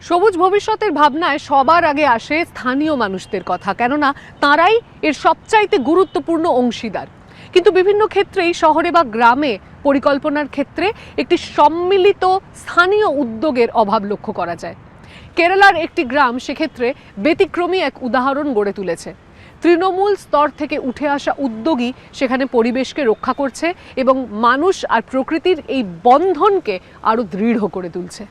সবুজ ভবিষ্যতের ভাবনায় সবার আগে আসে স্থানীয় মানুষদের কথা, কেননা তারাই এর সবচাইতে গুরুত্বপূর্ণ অংশীদার। কিন্তু বিভিন্ন ক্ষেত্রেই শহরে বা গ্রামে পরিকল্পনার ক্ষেত্রে একটি সম্মিলিত স্থানীয় উদ্যোগের অভাব লক্ষ্য করা যায়। কেরালার একটি গ্রাম সেক্ষেত্রে ব্যতিক্রমী এক উদাহরণ গড়ে তুলেছে। তৃণমূল স্তর থেকে উঠে আসা উদ্যোগী সেখানে পরিবেশকে রক্ষা করছে এবং মানুষ আর প্রকৃতির এই বন্ধনকে আরো দৃঢ় করে তুলছে।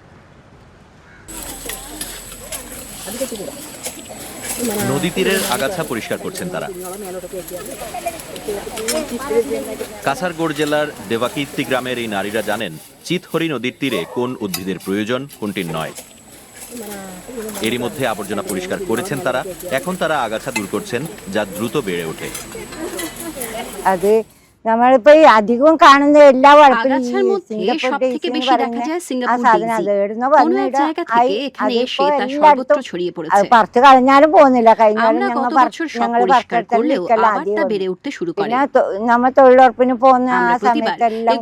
নদী তীরের আগাছা পরিষ্কার করছেন তারা। কাসারগোড় জেলার দেবাকীর্তি গ্রামের এই নারীরা জানেন চিতহরি নদীর তীরে কোন উদ্ভিদের প্রয়োজন, কোনটির নয়। এরই মধ্যে আবর্জনা পরিষ্কার করেছেন তারা। এখন তারা আগাছা দূর করছেন, যা দ্রুত বেড়ে ওঠে। നമ്മളിപ്പോ ഈ അധികവും കാണുന്ന എല്ലാ আগাছার মধ্যে সবথেকে বেশি দেখা যায় সিঙ্গাপুর সর্বত্র ছড়িয়ে পড়েছে। പറിച്ചു കളഞ്ഞാലും പോകുന്നില്ല. കഴിഞ്ഞ আমরা গত বছর সব পরিষ্কার করলেও আবার তা বেড়ে উঠতে শুরু করে। നമ്മൾ തൊഴിലുറപ്പിന് പോകുന്ന ആ സമയത്തെല്ലാം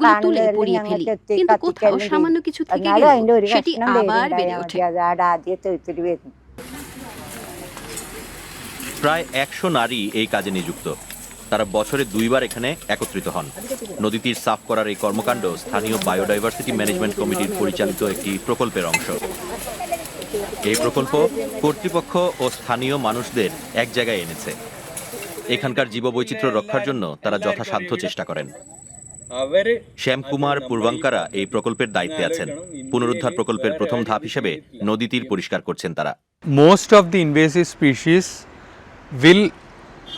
কিন্তু কোথাও সামান্য কিছু থেকে গেলেও সেটি আবার বেড়ে ওঠে। ആദ്യത്തെ ഒത്തിരി വരുന്നു। প্রায় 100 নারী এই কাজে নিযুক্ত। তারা বছরে 2 বার এখানে একত্রিত হন। নদী তীর সাফ করার এই কর্মকাণ্ড স্থানীয় বায়োডাইভার্সিটি ম্যানেজমেন্ট কমিটির পরিচালিত একটি প্রকল্পের অংশ। এই প্রকল্প কর্তৃপক্ষ ও স্থানীয় মানুষদের এক জায়গায় এনেছে। এখানকার জীববৈচিত্র্য রক্ষার জন্য তারা যথাসাধ্য চেষ্টা করেন। শ্যামকুমার পূর্বাঙ্কারা এই প্রকল্পের দায়িত্বে আছেন। পুনরুদ্ধার প্রকল্পের প্রথম ধাপ হিসেবে নদী তীর পরিষ্কার করছেন তারা। Most of the invasive species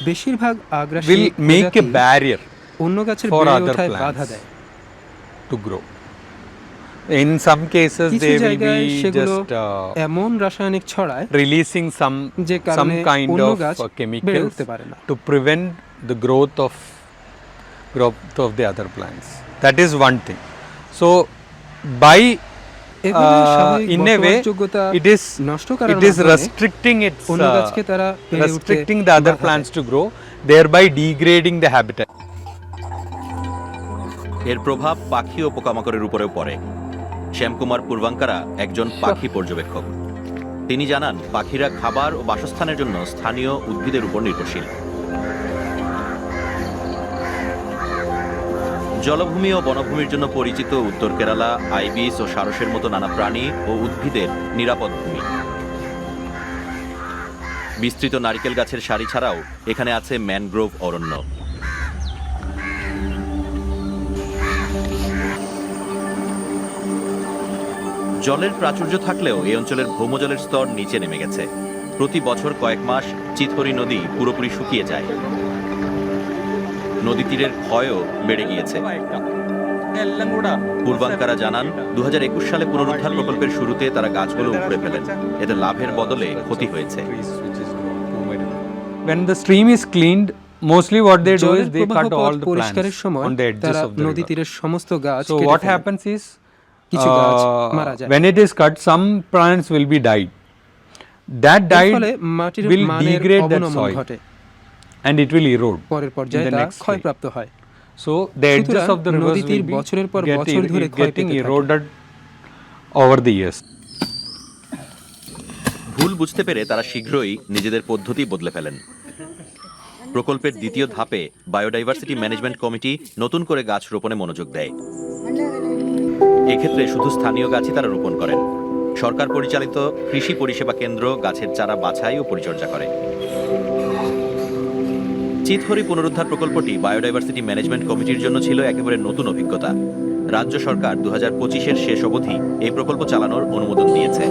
বেশিরভাগ আগ্রাসী will make a barrier অন্য গাছের for বেড়ে other ওঠায় বাধা plants দেয়। to grow. In some cases কিছু they will জায়গায় be সেগুলো just এমন রাসায়নিক ছড়ায় releasing some যে কারণে kind অন্য of গাছ বেড়ে chemicals উঠতে পারে না। to prevent the growth of the other plants. That is one thing. So by in a way it is restricting its restricting the other plants to grow, thereby degrading the habitat. এর প্রভাব পাখি ও পোকামাকড়ের উপরেও পড়ে। শ্যামকুমার পূর্বাঙ্কারা একজন পাখি পর্যবেক্ষক। তিনি জানান পাখিরা খাবার ও বাসস্থানের জন্য স্থানীয় উদ্ভিদের উপর নির্ভরশীল। জলভূমি ও বনভূমির জন্য পরিচিত উত্তর কেরালা আইবিস ও সারসের মতো নানা প্রাণী ও উদ্ভিদের নিরাপদ ভূমি। বিস্তৃত নারিকেল গাছের সারি ছাড়াও এখানে আছে ম্যানগ্রোভ অরণ্য। জলের প্রাচুর্য থাকলেও এই অঞ্চলের ভৌমজলের স্তর নিচে নেমে গেছে। প্রতি বছর কয়েক মাস চিতহরি নদী পুরোপুরি শুকিয়ে যায়। নদী তীরের ক্ষয়ও বেড়ে গিয়েছে। পূর্বাঙ্কারা জানান 2021 সালে পুনরুদ্ধার প্রকল্পের শুরুতে তারা গাছগুলো উপড়ে ফেলেন। এতে লাভের বদলে ক্ষতি হয়েছে। When the stream is cleaned, mostly what they do is they cut all the পরিষ্কারের plants সময় on the edges তারা of the নদী river. তীরের সমস্ত গাছ So কেটে what ফেলে। happens is কিছু গাছ মারা যায়। when it is cut, some plants will be died. That এর died ফলে মাটির will মানের degrade that অবনমন soil ঘটে, and it will erode. পরের পর্যায়ে in the তা next ক্ষয়প্রাপ্ত হয়। So the edges সুতরাং of the rivers নদী তীর will be বছরের পর বছর ধরে ক্ষয় getting পেতে থাকে। eroded over the years. ভুল বুঝতে পেরে তারা শীঘ্রই নিজেদের পদ্ধতি বদলে ফেলেন। প্রকল্পের দ্বিতীয় ধাপে বায়োডাইভার্সিটি ম্যানেজমেন্ট কমিটি নতুন করে গাছ রোপণে মনোযোগ দেয়। এক্ষেত্রে শুধু স্থানীয় গাছই তারা রোপণ করেন। সরকার পরিচালিত কৃষি পরিষেবা কেন্দ্র গাছের চারা বাছাই ও পরিচর্যা করে। চিতহরি পুনরুদ্ধার প্রকল্পটি বায়োডাইভার্সিটি ম্যানেজমেন্ট কমিটির জন্য ছিল একেবারে নতুন অভিজ্ঞতা। রাজ্য সরকার 2025-এর শেষ অবধি এই প্রকল্প চালানোর অনুমোদন দিয়েছে।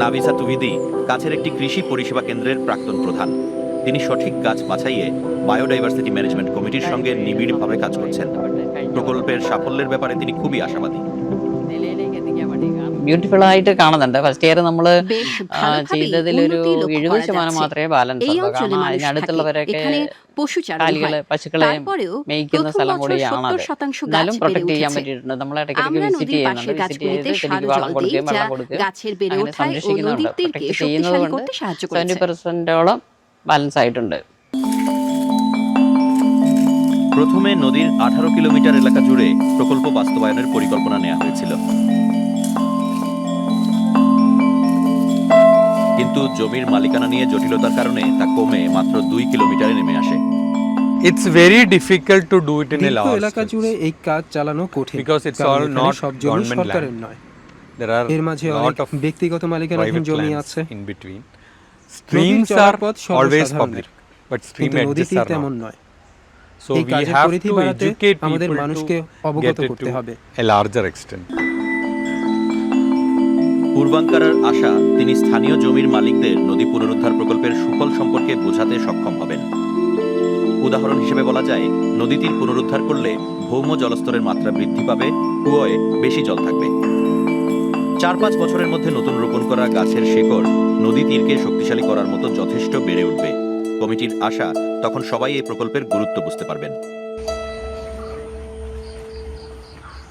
নাভিসা তুহিদি কাছের একটি কৃষি পরিষেবা কেন্দ্রের প্রাক্তন প্রধান। তিনি সঠিক গাছ বাছাইয়ে বায়োডাইভার্সিটি ম্যানেজমেন্ট কমিটির সঙ্গে নিবিড়ভাবে কাজ করছেন। প্রকল্পের সাফল্যের ব্যাপারে তিনি খুবই আশাবাদী। ബ്യൂട്ടിഫുൾ ആയിട്ട് കാണുന്നുണ്ട്. ഫസ്റ്റ് ഇയർ നമ്മൾ বেশ ভালোভাবেই ചെയ്തതിലൊരു উন্নতি লক্ষ্য 70% করা മാത്രമേ যাচ্ছে। ബാലൻസ് এই ഉള്ളൂ. অঞ্চলে കാരണം মানুষ থাকে, അതിനടുത്തുള്ളവരൊക്കെ এখানে পশু চারণ കാലികളെ হয়। പശുക്കളെ তারপরেও മേയ്ക്കുന്ന প্রথম സ്ഥലം বছর കൂടിയാണത്. 70% গাছ എന്നാലും বেড়ে പ്രൊട്ടക്ട് ചെയ്യാൻ উঠেছে। പറ്റിയിട്ടുണ്ട്. നമ്മൾ ഇടയ്ക്കിടയ്ക്ക് আমরা വിസിറ്റ് নদীর ചെയ്യുന്നുണ്ട്. পাশের വിസിറ്റ് গাছগুলিতে ചെയ്ത് সার ചെടിക്ക് വളം জল দিই, കൊടുക്കുകയും যা വെള്ളം കൊടുക്കുകയും গাছের বেড়ে അങ്ങനെ ওঠায় ও സംരക്ഷിക്കുന്നുണ്ട്. নদীর তীরকে പ്രൊട്ടക്ട് শক্তিশালী ചെയ്യുന്നത് করতে সাহায্য করেছে। 70%ഓളം ബാലൻസ് ആയിട്ടുണ്ട്. প্রথমে নদীর 18 কিলোমিটার এলাকা জুড়ে প্রকল্প বাস্তবায়নের পরিকল্পনা নেওয়া হয়েছিল। কিন্তু জমির মালিকানা নিয়ে জটিলতার কারণে তা কমে মাত্র 2 কিলোমিটারে নেমে আসে। It's very difficult to do it in a দীর্ঘ large এলাকা scale. জুড়ে এই কাজ চালানো কঠিন, Because it's কারণ all এখানে not সব জমি government সরকারের land. নয়। There are এর মাঝে lot অনেক of ব্যক্তিগত মালিকানাধীন private জমি lands আছে। in between. Streams চলার are পথ always সর্বসাধারণের, public, but stream কিন্তু edges নদীটি are তেমন not. নয়। So এই we কাজের have পরিধি to বাড়াতে educate আমাদের people মানুষকে to অবগত get it করতে to হবে। a larger extent. পূর্বাঙ্কারার আশা, তিনি স্থানীয় জমির মালিকদের নদী পুনরুদ্ধার প্রকল্পের সুফল সম্পর্কে বোঝাতে সক্ষম হবেন। উদাহরণ হিসেবে বলা যায়, নদীটির পুনরুদ্ধার করলে ভৌম জলস্তরের মাত্রা বৃদ্ধি পাবে, কুয়োয় বেশি জল থাকবে। 4-5 বছরের মধ্যে নতুন রোপণ করা গাছের শেকড় নদী তীরকে শক্তিশালী করার মতো যথেষ্ট বেড়ে উঠবে। কমিটির আশা, তখন সবাই এই প্রকল্পের গুরুত্ব বুঝতে পারবেন।